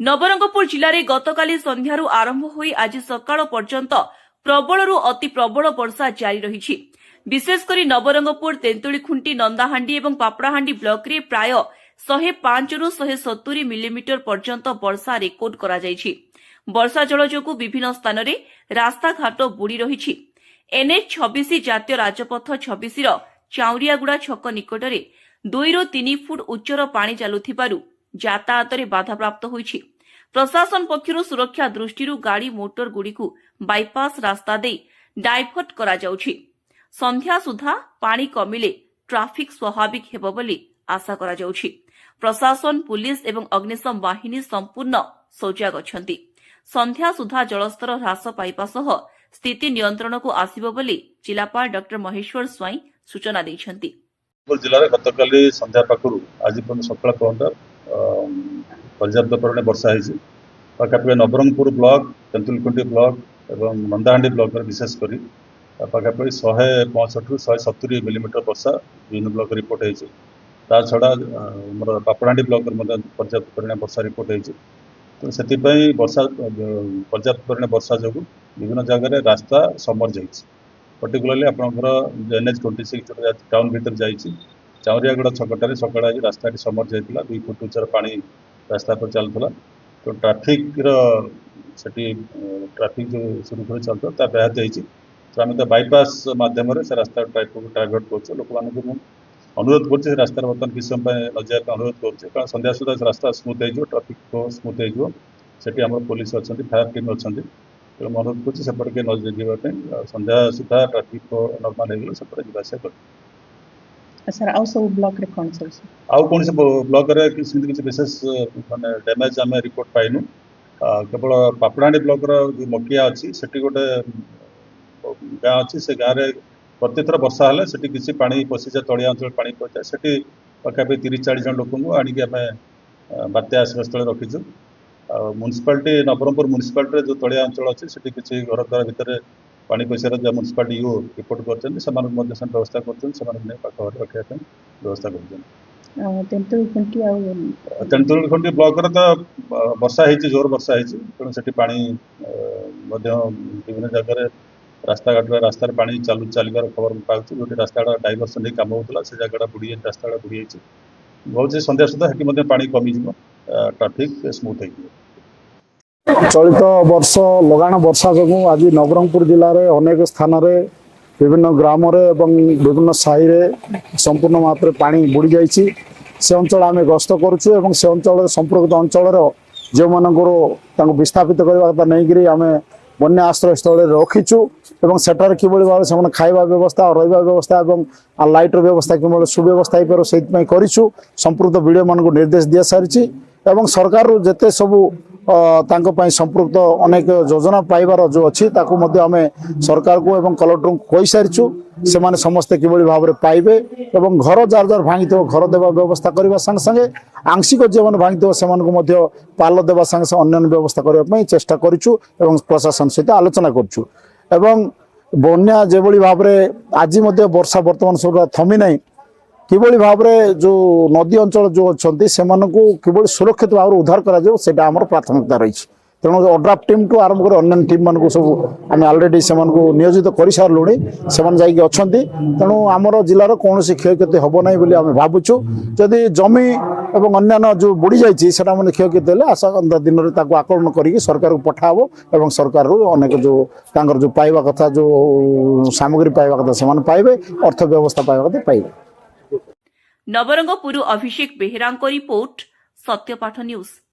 नवरंगपुर जिले में गतकाली संध्यारू आरंभ होई आज सकाळ पर्यंत प्रबलरू अति प्रबल वर्षा जारी रही। विशेषकर नवरंगपुर तेंतुलीखुंटी नंदाहांडी और पापड़ाहांडी ब्लॉक रे प्राय 105 रु 170 मिलीमीटर पर्यंत वर्षा रेकर्ड करा जायछि। वर्षा जल जोगु विभिन्न स्थान में रास्ताघाट बुड़ी रही। एनएच 26 जातीय राजपथ 26 चाउरियागुड़ा छक निकट में 2 ରୁ 3 फुट उच्चर पानी चलुथिबारु यातायात में बाधाप्राप्त होइछि। प्रशासन पक्षरु सुरक्षा दृष्टि गाड़ी मोटर गुड़िकु बाईपास रास्ता दे डाइवर्ट करा जाउछि। संध्या सुधा पानी कमिले ट्राफिक स्वाभाविक हेबो बोली आशा करा जाउछि। प्रशासन पुलिस एवं अग्निशम बाहिनी संपूर्ण सजग अछंती। संध्या सुधा जलस्तर ह्रास पाइबा सह स्थिति नियंत्रण को आसिबो बोली जिलापाल डॉक्टर महेश्वर स्वाई सूचना दैछंती। जिले में गतकाली संध्या पाखु आज सकाल पर्यंत पर्याप्त परिमाण वर्षा होती। पाखापाखि नवरंगपुर ब्लॉक तेंतुलीखुंटी ब्लॉक और नंदाहांडी ब्लॉक में विशेषकर पाखापाखि 165 ରୁ 170 मिलीमीटर वर्षा विभिन्न ब्लॉक रिपोर्ट होती। ता छड़ा आम पापड़ाहांडी ब्लॉक में पर्याप्त परिमाण वर्षा रिपोर्ट होती। तो से वर्षा पर्याप्त परिमाण वर्षा जो विभिन्न जगह रास्ता समर जा पर्टिकुलरली आपंकर एनएच 26 टाउन भीतर जाइए चाउरियागुड़ा छकटार सकाल आज रास्ता समर जाता 2 फुट उच्चर पानी रास्ता पर चलता। तो ट्राफिक ट्राफिक जो सुरुखुरु चलता व्याहत होती। तो आम तो बाईपास मध्यम से रास्ता डाइवर्ट कर लोक मानक अनुरोध कर रास्तार बर्तमान किस समय न जाए अनुरोध कर संध्या सुधा रास्ता स्मूथ हो ट्राफिक फ्लो स्मूथ होती। आम पुलिस अच्छा फायर टीम अच्छा अनुरोध करपटे न जावाई संध्या सुधा ट्राफिक फ्लो नॉर्मल हो सेपटे जावास कर सर आउ सब ब्लॉक रे कोन सब आउ कौन से ब्लॉक रे किसी विशेष माने डैमेज आम रिपोर्ट पाइनु। केवल पापड़ाहांडी ब्लॉक रो जो मकिया अच्छी से गोटे गाँ अच्छी से गाँव में प्रति थर वर्षा हेल्ले से किसी पानी पशि जाए तलिया अंचल पानी पहुँचाए से पाखापाखि 30-40 जन लोक आणिक आम बात्या आश्रय स्थल रखीचु। म्युनिसिपालिटी नवरंगपुर म्युनिसिपालिटी जो तलिया अंचल अच्छी से किसी घर द्वार भितर पानी पैसार जो म्युनिसिपालिटी यू रिपोर्ट कर व्यवस्था कर पाखर रखा व्यवस्था कर। तेंतुलीखुंटी ब्लॉक तो वर्षा होती जोर वर्षा होती तेणु से पानी विभिन्न जगह रास्ताघाट रास्ता पानी चलबार खबर पाऊँ जो रास्ता डाइवर्सन कम होता से जगह बुड़ी रास्ता बुड़ी बहुत संध्या सुधा से पानी कमी ट्राफिक स्मूथ हो। चलित वर्ष लगाण वर्षा जो आज नवरंगपुर जिले में अनेक स्थान में विभिन्न ग्राम विभिन्न साई संपूर्ण मात्रा पानी बुड़ी जाइए। से अंचल आम गस्त करुँ से अंचल संपर्कित अंचल जो मानक विस्थापित करने नहीं आम बन्या आश्रय स्थल रखीचु और सेठार कि भाव से खाଇବା व्यवस्था और रहा व्यवस्था और लाइटर व्यवस्था कि सुव्यवस्था हो पार से करूँ संपर्क वीडियो मान निर्देश दि सारी एवं सरकार जिते सबू संपर्क अनेक योजना पाइबार जो अच्छी आम सरकार को एवं कलेक्टर को कही सारीचु से माने समस्ते किभली भाव में पाइबे एवं घर जार जार भांगी घर देवा व्यवस्था करने संगे संगे आंशिक जो मैंने भांगी से पाल देवा संगे संगे अन्य व्यवस्था करने चेष्टा करूँ एवं प्रशासन सहित आलोचना करूँ एवं बन्या जो भाव में आज वर्षा वर्तमान सब थमी ना किभली भाव में जो नदी अंचल जो अच्छा से किभली सुरक्षित भाव में उद्धार करा आमर प्राथमिकता रही। तेणु ओड्राफ्ट टीम टू आरंभ कर अन्य टीम मान सब आम अलरेडी से नियोजित कर सारू से अच्छा। तेणु आमर जिलार कौन क्षयक्षति हम ना बोली आम भावुँ जदि जमी और अन्य जो बुड़ी जाइए मैंने क्षयक्षति है आशा दिन में आकलन कर सरकार को पठाब और सरकार अनेक जो पाइबा कथा जो सामग्री पाइबा कथा से पाइबे अर्थ व्यवस्था पाइबा कथा पाइबे। नवरंगपुर अभिषेक बेहेरा रिपोर्ट सत्यपाठ न्यूज।